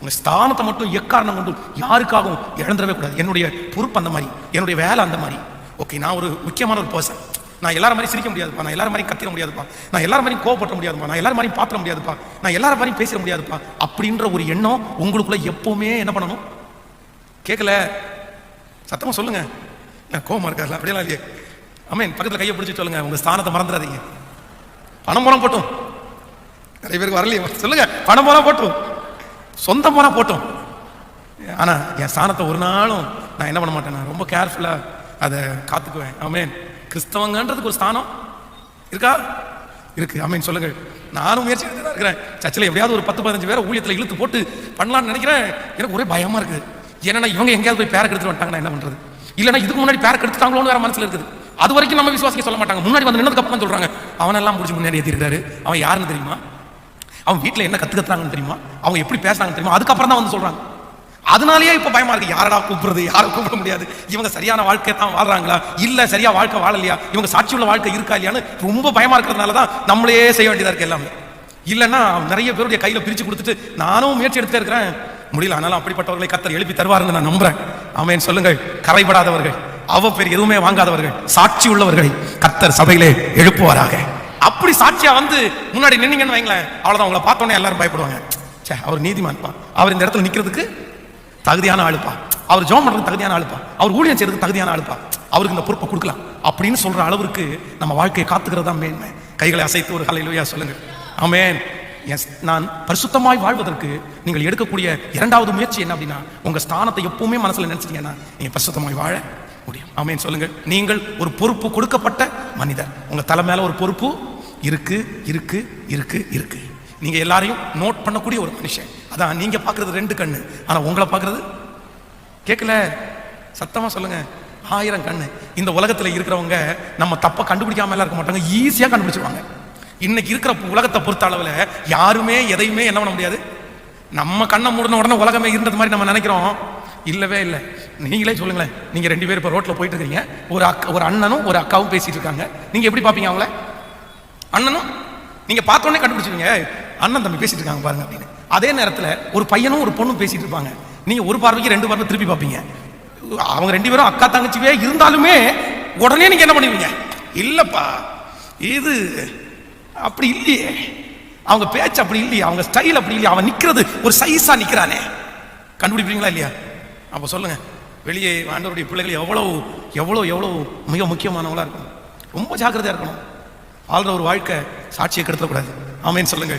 உங்க ஸ்தானத்தை மட்டும் எக்காரணம் கொண்டு யாருக்காகவும் இழந்துடவே கூடாது. என்னுடைய பொறுப்பு அந்த மாதிரி, என்னுடைய வேலை அந்த மாதிரி. ஓகே, நான் ஒரு முக்கியமான ஒரு பர்சன், நான் எல்லாரும் மாதிரி சிரிக்க முடியாதுப்பா, நான் எல்லாரும் மாதிரி கத்திர முடியாதுப்பா, நான் எல்லாரும் மாதிரி கோவப்பட முடியாதுப்பா, நான் எல்லாரும் மாதிரி பாத்திர முடியாதுப்பா, நான் எல்லாரும் மாதிரி பேசிட முடியாதுப்பா அப்படின்ற ஒரு எண்ணம் உங்களுக்குள்ள எப்பவுமே என்ன பண்ணணும்? கேட்கல, சத்தமா சொல்லுங்க. கோவமா இருக்காருல அப்படியெல்லாம் இல்லையே. ஆமென். பக்கத்தில் கையை பிடிச்சி சொல்லுங்க, உங்க ஸ்தானத்தை மறந்துடாதீங்க. பணம் போனா போட்டும், நிறைய பேருக்கு வரலையே, சொல்லுங்க. பணம் போனா போட்டும், சொந்தம் போனா போட்டும், ஆனா என் ஸ்தானத்தை ஒரு நாளும் நான் என்ன பண்ண மாட்டேன், நான் ரொம்ப கேர்ஃபுல்லா அதை காத்துக்குவேன். ஆமென். கிறிஸ்தவங்கன்றதுக்கு ஒரு ஸ்தானம் இருக்கா? இருக்கு. ஆமென் சொல்லுங்க. நானும் முயற்சி எடுத்து தான் இருக்கிறேன். சர்ச்சில் எப்படியாவது ஒரு 10-15 பேரை ஊழியத்தில் இழுத்து போட்டு பண்ணலாம்னு நினைக்கிறேன். எனக்கு ஒரே பயமா இருக்குது. ஏன்னா இவங்க எங்கேயாவது போய் பேரை கெடுத்துட்டு வந்துட்டாங்கன்னா என்ன பண்றது? இல்லைன்னா இதுக்கு முன்னாடி பேரை கெடுத்துட்டாங்களோன்னு வேற மனசுல இருக்குது. அது வரைக்கும் நம்ம விசுவாசிக்க சொல்ல மாட்டாங்க. முன்னாடி வந்து நின்னதுக்கு அப்புறம் சொல்றாங்க, அவனெல்லாம் முடிச்சு முன்னாடி ஏற்றிருக்காரு, அவன் யாருன்னு தெரியுமா, அவன் வீட்டில் என்ன கத்துக்கறாங்கன்னு தெரியுமா, அவங்க எப்படி பேசுறாங்கன்னு தெரியுமா, அதுக்கப்புறம் தான் வந்து சொல்றாங்க. அதனாலேயே இப்ப பயமா இருக்கு. யாரடா கூப்பிடுறது, யாரும் கூப்பிட முடியாது. இவங்க சரியான வாழ்க்கை தான் வாழ்றாங்களா, இல்ல சரியா வாழ்க்கை வாழலையா, இவங்க சாட்சி உள்ள வாழ்க்கை இருக்கா இல்லையான்னு ரொம்ப பயமா இருக்கிறதுனால தான் நம்மளே செய்ய வேண்டியதா இருக்கு எல்லாமே. இல்லைன்னா நிறைய பேருடைய கையில பிரிச்சு கொடுத்துட்டு நானும் முயற்சி எடுத்துட்டே இருக்கிறேன், முடியல. ஆனாலும் அப்படிப்பட்டவர்களை கர்த்தர் எழுப்பி தருவாருன்னு நான் நம்புறேன். ஆமென் சொல்லுங்கள். கரைபடாதவர்கள், அவ பேர் எதுவுமே வாங்காதவர்கள், சாட்சி உள்ளவர்களை கர்த்தர் சபையிலே எழுப்புவாராக. அப்படி சாட்சியா வந்து முன்னாடி நின்னீங்கன்னு வைங்களேன், அவ்வளவுதான். உங்களை பார்த்தோன்னே எல்லாரும் பயப்படுவாங்க. அவர் நீதிமான்ப்பா, அவர் இந்த இடத்துல நிக்கிறதுக்கு தகுதியான ஆளுப்பா, அவர் ஜெபம் பண்றதுக்கு தகுதியான ஆளுப்பா, அவர் ஊழியம் செய்யறதுக்கு தகுதியான ஆளுப்பா, அவருக்கு இந்த பொறுப்பை கொடுக்கலாம் அப்படின்னு சொல்ற அளவுக்கு நம்ம வாழ்க்கையை காத்துக்கிறது தான் மேன்மை. கைகளை அசைத்து ஒரு ஹல்லேலூயா சொல்லுங்க. ஆமென். நான் பரிசுத்தமாய் வாழ்வதற்கு நீங்கள் எடுக்கக்கூடிய இரண்டாவது முயற்சி என்ன அப்படின்னா, உங்க ஸ்தானத்தை எப்பவுமே மனசுல நினைச்சிட்டீங்கன்னா நீங்க பரிசுத்தமாய் வாழ முடியும். ஆமென் சொல்லுங்க. நீங்கள் ஒரு பொறுப்பு கொடுக்கப்பட்ட மனிதர், உங்க தலை மேல ஒரு பொறுப்பு இருக்கு இருக்கு இருக்கு இருக்கு. நீங்க எல்லாரையும் நோட் பண்ணக்கூடிய ஒரு மனுஷன். அதான் நீங்க பாக்குறது 2 கண்ணு, ஆனா உங்களை பாக்குறது கேட்கல. சத்தமா சொல்லுங்க, 1000 கண்ணு. இந்த உலகத்துல இருக்கிறவங்க நம்ம தப்ப கண்டுபிடிக்காம எல்லாம் இருக்க மாட்டாங்க, ஈஸியா கண்டுபிடிச்சிருவாங்க. இன்னைக்கு இருக்கிற உலகத்தை பொறுத்த அளவுல யாருமே எதையுமே என்ன பண்ண முடியாது. நம்ம கண்ணை மூடின உடனே உலகமே இருந்தது மாதிரி நம்ம நினைக்கிறோம். இல்லவே இல்லை. நீங்களே சொல்லுங்களேன், நீங்க 2 பேர் இப்ப ரோட்ல போயிட்டு இருக்கீங்க, ஒரு அண்ணனும் ஒரு அக்காவும் பேசிட்டு இருக்காங்க. நீங்க எப்படி பாப்பீங்க அவங்கள? அண்ணனும் நீங்க பார்த்தோன்னே கண்டுபிடிச்சிருவீங்க, அண்ணன் தம்பி பேசிட்டு இருக்காங்க பாருங்க அப்படின்னு. அதே நேரத்துல ஒரு பையனும் ஒரு பொண்ணும் பேசிட்டு இருப்பாங்க. நீங்க ஒரு பார்வைக்கு 2 பார்வை திருப்பி பார்ப்பீங்க. அவங்க 2 பேரும் அக்கா தங்கச்சியே இருந்தாலுமே உடனே நீங்க என்ன பண்ணுவீங்க? இல்லப்பா இது அப்படி இல்லையே, அவங்க பேச்சு அப்படி இல்லையே, அவங்க ஸ்டைல் அப்படி இல்லையா, அவன் நிக்கிறது ஒரு சைஸா நிக்கிறானே. கண்டுபிடிப்பீங்களா இல்லையா? அப்ப சொல்லுங்க, வெளியே ஆண்டவருடைய பிள்ளைகள் எவ்வளவு எவ்வளவு எவ்வளவு மிக முக்கியமானவங்களா இருக்கணும். ரொம்ப ஜாக்கிரதையா இருக்கணும். ஆள்ற ஒரு வாழ்க்கை சாட்சியை கெடுத்துடக்கூடாது. ஆமென் சொல்லுங்க.